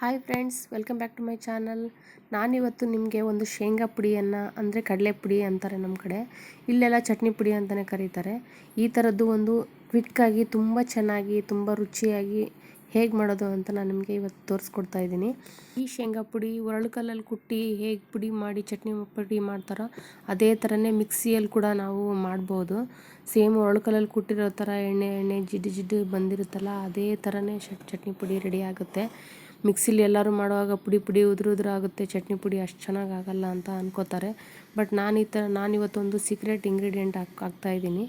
Hi friends, welcome back to my channel. ನಾನಿವತ್ತು ನಿಮಗೆ ಒಂದು ಶೇಂಗಾ ಪುಡಿಯನ್ನು ಅಂದರೆ ಕಡಲೆ ಪುಡಿ ಅಂತಾರೆ ನಮ್ಮ ಕಡೆ, ಇಲ್ಲೆಲ್ಲ ಚಟ್ನಿ ಪುಡಿ ಅಂತಲೇ ಕರೀತಾರೆ. ಈ ಥರದ್ದು ಒಂದು ಕ್ವಿಕ್ಕಾಗಿ ತುಂಬ ಚೆನ್ನಾಗಿ ತುಂಬ ರುಚಿಯಾಗಿ ಹೇಗೆ ಮಾಡೋದು ಅಂತ ನಾನು ನಿಮಗೆ ಇವತ್ತು ತೋರಿಸ್ಕೊಡ್ತಾ ಇದ್ದೀನಿ. ಈ ಶೇಂಗಾ ಪುಡಿ ಒರಳು ಕಲ್ಲಲ್ಲಿ ಕುಟ್ಟಿ ಹೇಗೆ ಪುಡಿ ಮಾಡಿ ಚಟ್ನಿ ಪುಡಿ ಮಾಡ್ತಾರೋ ಅದೇ ಥರನೇ ಮಿಕ್ಸಿಯಲ್ಲಿ ಕೂಡ ನಾವು ಮಾಡ್ಬೋದು. ಸೇಮ್ ಒರಳು ಕಲ್ಲಲ್ಲಿ ಕುಟ್ಟಿರೋ ಥರ ಎಣ್ಣೆ ಜಿಡ್ಡು ಬಂದಿರುತ್ತಲ್ಲ, ಅದೇ ಥರನೇ ಚಟ್ನಿ ಪುಡಿ ರೆಡಿ ಆಗುತ್ತೆ. ಮಿಕ್ಸಿಲಿ ಎಲ್ಲರೂ ಮಾಡುವಾಗ ಪುಡಿ ಉದುರು ಆಗುತ್ತೆ, ಚಟ್ನಿ ಪುಡಿ ಅಷ್ಟು ಚೆನ್ನಾಗಿ ಆಗಲ್ಲ ಅಂತ ಅನ್ಕೋತಾರೆ. ಬಟ್ ನಾನಿವತ್ತೊಂದು ಸೀಕ್ರೆಟ್ ಇಂಗ್ರೀಡಿಯೆಂಟ್ ಹಾಕ್ತಾಯಿದ್ದೀನಿ.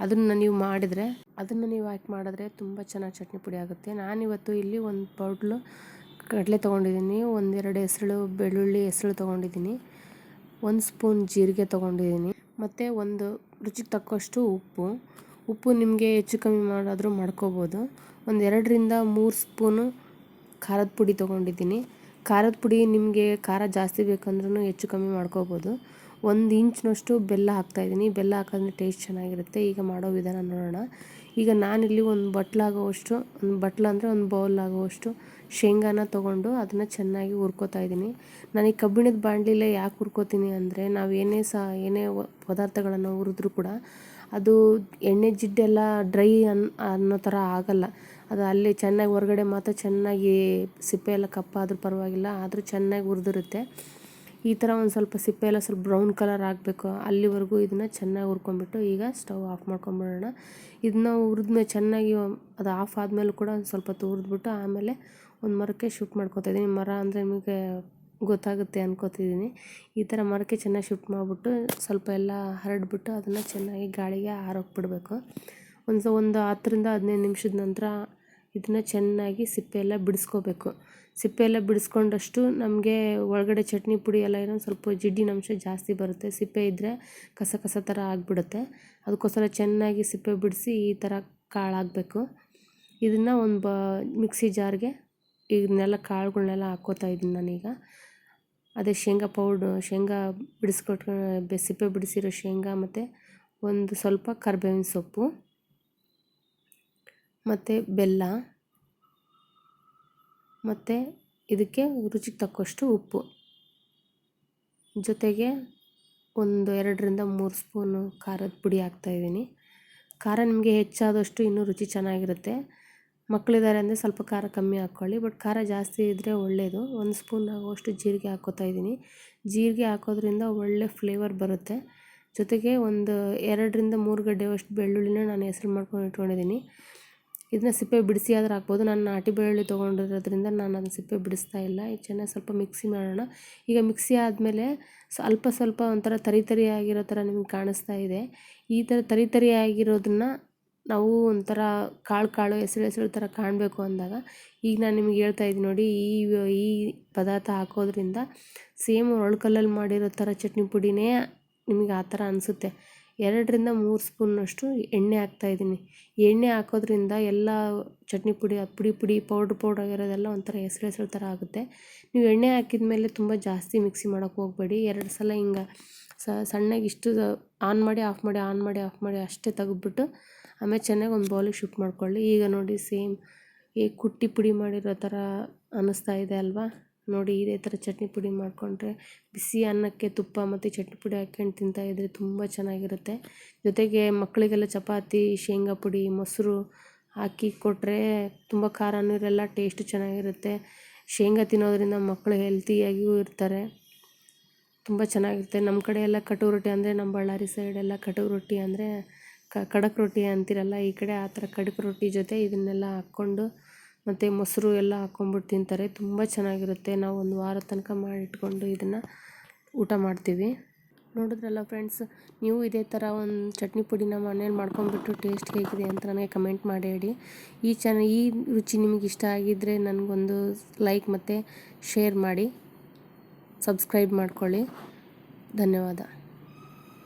ಅದನ್ನು ನೀವು ಹಾಕಿ ಮಾಡಿದ್ರೆ ತುಂಬ ಚೆನ್ನಾಗಿ ಚಟ್ನಿ ಪುಡಿ ಆಗುತ್ತೆ. ನಾನಿವತ್ತು ಇಲ್ಲಿ ಒಂದು ಬೌಡ್ಲು ಕಡಲೆ ತೊಗೊಂಡಿದ್ದೀನಿ, ಒಂದೆರಡು ಬೆಳ್ಳುಳ್ಳಿ ಹೆಸರು ತೊಗೊಂಡಿದ್ದೀನಿ, 1 ಸ್ಪೂನ್ ಜೀರಿಗೆ ತೊಗೊಂಡಿದ್ದೀನಿ, ಮತ್ತು ಒಂದು ರುಚಿಗೆ ತಕ್ಕಷ್ಟು ಉಪ್ಪು ನಿಮಗೆ ಹೆಚ್ಚು ಕಮ್ಮಿ ಮಾಡಾದರೂ ಮಾಡ್ಕೋಬೋದು. ಒಂದು 2ರಿಂದ 3 ಸ್ಪೂನು ಖಾರದ ಪುಡಿ ತೊಗೊಂಡಿದ್ದೀನಿ. ಖಾರದ ಪುಡಿ ನಿಮಗೆ ಖಾರ ಜಾಸ್ತಿ ಬೇಕಂದ್ರೂ ಹೆಚ್ಚು ಕಮ್ಮಿ ಮಾಡ್ಕೋಬೋದು. 1 ಇಂಚಿನಷ್ಟು ಬೆಲ್ಲ ಹಾಕ್ತಾಯಿದ್ದೀನಿ. ಬೆಲ್ಲ ಹಾಕಿದ್ರೆ ಟೇಸ್ಟ್ ಚೆನ್ನಾಗಿರುತ್ತೆ. ಈಗ ಮಾಡೋ ವಿಧಾನ ನೋಡೋಣ. ಈಗ ನಾನಿಲ್ಲಿ ಒಂದು ಬೌಲ್ ಆಗುವಷ್ಟು ಶೇಂಗಾನ ತೊಗೊಂಡು ಅದನ್ನು ಚೆನ್ನಾಗಿ ಹುರ್ಕೋತಾ ಇದ್ದೀನಿ. ನಾನು ಈ ಕಬ್ಬಿಣದ ಬಾಣಲಿಲೇ ಯಾಕೆ ಹುರ್ಕೋತೀನಿ ಅಂದರೆ, ನಾವು ಏನೇ ಪದಾರ್ಥಗಳನ್ನು ಹುರಿದ್ರೂ ಕೂಡ ಅದು ಎಣ್ಣೆ ಜಿಡ್ಡೆಲ್ಲ ಡ್ರೈ ಅನ್ನೋ ಥರ ಆಗಲ್ಲ. ಅದು ಅಲ್ಲಿ ಚೆನ್ನಾಗಿ ಹೊರಗಡೆ ಮಾತ್ರ ಚೆನ್ನಾಗಿ ಸಿಪ್ಪೆ ಎಲ್ಲ ಕಪ್ಪಾದರೂ ಪರವಾಗಿಲ್ಲ, ಆದರೂ ಚೆನ್ನಾಗಿ ಹುರಿದಿರುತ್ತೆ. ಈ ಥರ ಒಂದು ಸ್ವಲ್ಪ ಸಿಪ್ಪೆ ಎಲ್ಲ ಸ್ವಲ್ಪ ಬ್ರೌನ್ ಕಲರ್ ಆಗಬೇಕು, ಅಲ್ಲಿವರೆಗೂ ಇದನ್ನು ಚೆನ್ನಾಗಿ ಹುರ್ಕೊಂಡ್ಬಿಟ್ಟು ಈಗ ಸ್ಟವ್ ಆಫ್ ಮಾಡ್ಕೊಂಬಿಡೋಣ. ಇದನ್ನ ಹುರಿದ್ಮೇಲೆ ಚೆನ್ನಾಗಿ ಅದು ಆಫ್ ಆದಮೇಲೂ ಕೂಡ ಒಂದು ಸ್ವಲ್ಪ ಹೊತ್ತು ಹುರಿದ್ಬಿಟ್ಟು ಆಮೇಲೆ ಒಂದು ಮರಕ್ಕೆ ಶಿಫ್ಟ್ ಮಾಡ್ಕೊತಾ ಇದ್ದೀನಿ. ಮರ ಅಂದರೆ ನಿಮಗೆ ಗೊತ್ತಾಗುತ್ತೆ ಅನ್ಕೋತಿದ್ದೀನಿ. ಈ ಥರ ಮರಕ್ಕೆ ಚೆನ್ನಾಗಿ ಶಿಫ್ಟ್ ಮಾಡಿಬಿಟ್ಟು ಸ್ವಲ್ಪ ಎಲ್ಲ ಹರಡ್ಬಿಟ್ಟು ಅದನ್ನು ಚೆನ್ನಾಗಿ ಗಾಳಿಗೆ ಆರೋಗ್ಬಿಡಬೇಕು. ಒಂದು 10ರಿಂದ 15 ನಿಮಿಷದ ನಂತರ ಇದನ್ನು ಚೆನ್ನಾಗಿ ಸಿಪ್ಪೆ ಎಲ್ಲ ಬಿಡಿಸ್ಕೋಬೇಕು. ಸಿಪ್ಪೆ ಎಲ್ಲ ಬಿಡಿಸ್ಕೊಂಡಷ್ಟು ನಮಗೆ ಒಳಗಡೆ ಚಟ್ನಿ ಪುಡಿ ಎಲ್ಲ ಏನೋ ಸ್ವಲ್ಪ ಜಿಡ್ಡಿನ ಅಂಶ ಜಾಸ್ತಿ ಬರುತ್ತೆ. ಸಿಪ್ಪೆ ಇದ್ದರೆ ಕಸ ಥರ ಆಗಿಬಿಡುತ್ತೆ. ಅದಕ್ಕೋಸ್ಕರ ಚೆನ್ನಾಗಿ ಸಿಪ್ಪೆ ಬಿಡಿಸಿ ಈ ಥರ ಕಾಳಾಗಬೇಕು. ಇದನ್ನು ಒಂದು ಮಿಕ್ಸಿ ಜಾರ್ಗೆ ಇದನ್ನೆಲ್ಲ ಕಾಳುಗಳನ್ನೆಲ್ಲ ಹಾಕ್ಕೋತಾ ಇದ್ದೀನಿ ನಾನೀಗ. ಅದೇ ಶೇಂಗಾ ಸಿಪ್ಪೆ ಬಿಡಿಸಿರೋ ಶೇಂಗಾ ಮತ್ತು ಒಂದು ಸ್ವಲ್ಪ ಕರಿಬೇವಿನ ಸೊಪ್ಪು ಮತ್ತು ಬೆಲ್ಲ ಮತ್ತು ಇದಕ್ಕೆ ರುಚಿಗೆ ತಕ್ಕಷ್ಟು ಉಪ್ಪು, ಜೊತೆಗೆ ಒಂದು 2ರಿಂದ 3 ಸ್ಪೂನು ಖಾರದ ಪುಡಿ ಹಾಕ್ತಾಯಿದ್ದೀನಿ. ಖಾರ ನಿಮಗೆ ಹೆಚ್ಚಾದಷ್ಟು ಇನ್ನೂ ರುಚಿ ಚೆನ್ನಾಗಿರುತ್ತೆ. ಮಕ್ಕಳಿದ್ದಾರೆ ಅಂದರೆ ಸ್ವಲ್ಪ ಖಾರ ಕಮ್ಮಿ ಹಾಕ್ಕೊಳ್ಳಿ, ಬಟ್ ಖಾರ ಜಾಸ್ತಿ ಇದ್ದರೆ ಒಳ್ಳೆಯದು. 1 ಸ್ಪೂನ್ ಆಗುವಷ್ಟು ಜೀರಿಗೆ ಹಾಕ್ಕೋತಾ ಇದ್ದೀನಿ. ಜೀರಿಗೆ ಹಾಕೋದ್ರಿಂದ ಒಳ್ಳೆ ಫ್ಲೇವರ್ ಬರುತ್ತೆ. ಜೊತೆಗೆ ಒಂದು 2ರಿಂದ 3 ಗಡ್ಡೆಯಷ್ಟು ಬೆಳ್ಳುಳ್ಳಿನ ನಾನು ಹೆಸರು ಮಾಡ್ಕೊಂಡು ಇಟ್ಕೊಂಡಿದ್ದೀನಿ. ಇದನ್ನ ಸಿಪ್ಪೆ ಬಿಡಿಸಿ ಆದರೂ ಹಾಕ್ಬೋದು. ನಾನು ನಾಟಿ ಬೆಳ್ಳುಳ್ಳಿ ತೊಗೊಂಡಿರೋದ್ರಿಂದ ನಾನು ಅದನ್ನು ಸಿಪ್ಪೆ ಬಿಡಿಸ್ತಾ ಇಲ್ಲ. ಈಗ ಚೆನ್ನಾಗಿ ಸ್ವಲ್ಪ ಮಿಕ್ಸಿ ಮಾಡೋಣ. ಈಗ ಮಿಕ್ಸಿ ಆದಮೇಲೆ ಸ್ವಲ್ಪ ಒಂಥರ ತರಿ ಆಗಿರೋ ಥರ ನಿಮ್ಗೆ ಕಾಣಿಸ್ತಾ ಇದೆ. ಈ ಥರ ತರಿ ಆಗಿರೋದನ್ನು ನಾವು ಒಂಥರ ಕಾಳು ಹೆಸರು ಥರ ಕಾಣಬೇಕು ಅಂದಾಗ ಈಗ ನಾನು ನಿಮ್ಗೆ ಹೇಳ್ತಾ ಇದ್ದೀನಿ ನೋಡಿ, ಈ ಪದಾರ್ಥ ಹಾಕೋದ್ರಿಂದ ಸೇಮ್ ಒರಳು ಕಲ್ಲಲ್ಲಿ ಮಾಡಿರೋ ಥರ ಚಟ್ನಿ ಪುಡಿನೇ ನಿಮಗೆ ಆ ಥರ ಅನಿಸುತ್ತೆ. 2ರಿಂದ 3 ಸ್ಪೂನ್ನಷ್ಟು ಎಣ್ಣೆ ಹಾಕ್ತಾಯಿದ್ದೀನಿ. ಎಣ್ಣೆ ಹಾಕೋದ್ರಿಂದ ಎಲ್ಲ ಚಟ್ನಿ ಪುಡಿ ಪೌಡ್ರ್ ಆಗಿರೋದೆಲ್ಲ ಒಂಥರ ಹೆಸರು ಥರ ಆಗುತ್ತೆ. ನೀವು ಎಣ್ಣೆ ಹಾಕಿದ ಮೇಲೆ ತುಂಬ ಜಾಸ್ತಿ ಮಿಕ್ಸಿ ಮಾಡೋಕ್ಕೆ ಹೋಗಬೇಡಿ. 2 ಸಲ ಹಿಂಗೆ ಸಣ್ಣಗೆ ಇಷ್ಟು ಆನ್ ಮಾಡಿ ಆಫ್ ಮಾಡಿ ಅಷ್ಟೇ ತೆಗೆದ್ಬಿಟ್ಟು ಆಮೇಲೆ ಚೆನ್ನಾಗಿ ಒಂದು ಬೌಲಿಗೆ ಶಿಫ್ಟ್ ಮಾಡ್ಕೊಳ್ಳಿ. ಈಗ ನೋಡಿ ಸೇಮ್ ಈ ಕುಟ್ಟಿ ಪುಡಿ ಮಾಡಿರೋ ಥರ ಅನ್ನಿಸ್ತಾ ಇದೆ ಅಲ್ವಾ? ನೋಡಿ, ಇದೇ ಥರ ಚಟ್ನಿ ಪುಡಿ ಮಾಡಿಕೊಂಡ್ರೆ ಬಿಸಿ ಅನ್ನಕ್ಕೆ ತುಪ್ಪ ಮತ್ತು ಚಟ್ನಿ ಪುಡಿ ಹಾಕ್ಕೊಂಡು ತಿಂತಾಯಿದ್ರೆ ತುಂಬ ಚೆನ್ನಾಗಿರುತ್ತೆ. ಜೊತೆಗೆ ಮಕ್ಕಳಿಗೆಲ್ಲ ಚಪಾತಿ, ಶೇಂಗಾ ಪುಡಿ, ಮೊಸರು ಹಾಕಿ ಕೊಟ್ಟರೆ ತುಂಬ ಖಾರನೂ ಇರಲ್ಲ, ಟೇಸ್ಟು ಚೆನ್ನಾಗಿರುತ್ತೆ. ಶೇಂಗಾ ತಿನ್ನೋದ್ರಿಂದ ಮಕ್ಕಳು ಹೆಲ್ತಿಯಾಗಿಯೂ ಇರ್ತಾರೆ, ತುಂಬ ಚೆನ್ನಾಗಿರುತ್ತೆ. ನಮ್ಮ ಕಡೆ ಎಲ್ಲ ಕಟು ರೊಟ್ಟಿ ಅಂದರೆ, ನಮ್ಮ ಬಳ್ಳಾರಿ ಸೈಡೆಲ್ಲ ಕಟು ರೊಟ್ಟಿ ಅಂದರೆ ಖಡಕ್ ರೊಟ್ಟಿ ಅಂತಿರಲ್ಲ, ಈ ಕಡೆ ಆ ಥರ ಖಡಕ್ ರೊಟ್ಟಿ ಜೊತೆ ಇದನ್ನೆಲ್ಲ ಹಾಕ್ಕೊಂಡು ಮತ್ತು ಮೊಸರು ಎಲ್ಲ ಹಾಕ್ಕೊಂಬಿಟ್ಟು ತಿಂತಾರೆ. ತುಂಬ ಚೆನ್ನಾಗಿರುತ್ತೆ. ನಾವು ಒಂದು ವಾರದ ತನಕ ಮಾಡಿಟ್ಕೊಂಡು ಇದನ್ನು ಊಟ ಮಾಡ್ತೀವಿ. ನೋಡಿದ್ರಲ್ಲ ಫ್ರೆಂಡ್ಸ್, ನೀವು ಇದೇ ಥರ ಒಂದು ಚಟ್ನಿ ಪುಡಿನ ಮನೇಲಿ ಮಾಡ್ಕೊಂಡ್ಬಿಟ್ಟು ಟೇಸ್ಟ್ ಹೇಗಿದೆ ಅಂತ ನನಗೆ ಕಮೆಂಟ್ ಮಾಡಿ ಹೇಳಿ. ಈ ರುಚಿ ನಿಮಗೆ ಇಷ್ಟ ಆಗಿದ್ದರೆ ನನಗೊಂದು ಲೈಕ್ ಮತ್ತು ಶೇರ್ ಮಾಡಿ, ಸಬ್ಸ್ಕ್ರೈಬ್ ಮಾಡ್ಕೊಳ್ಳಿ. ಧನ್ಯವಾದ.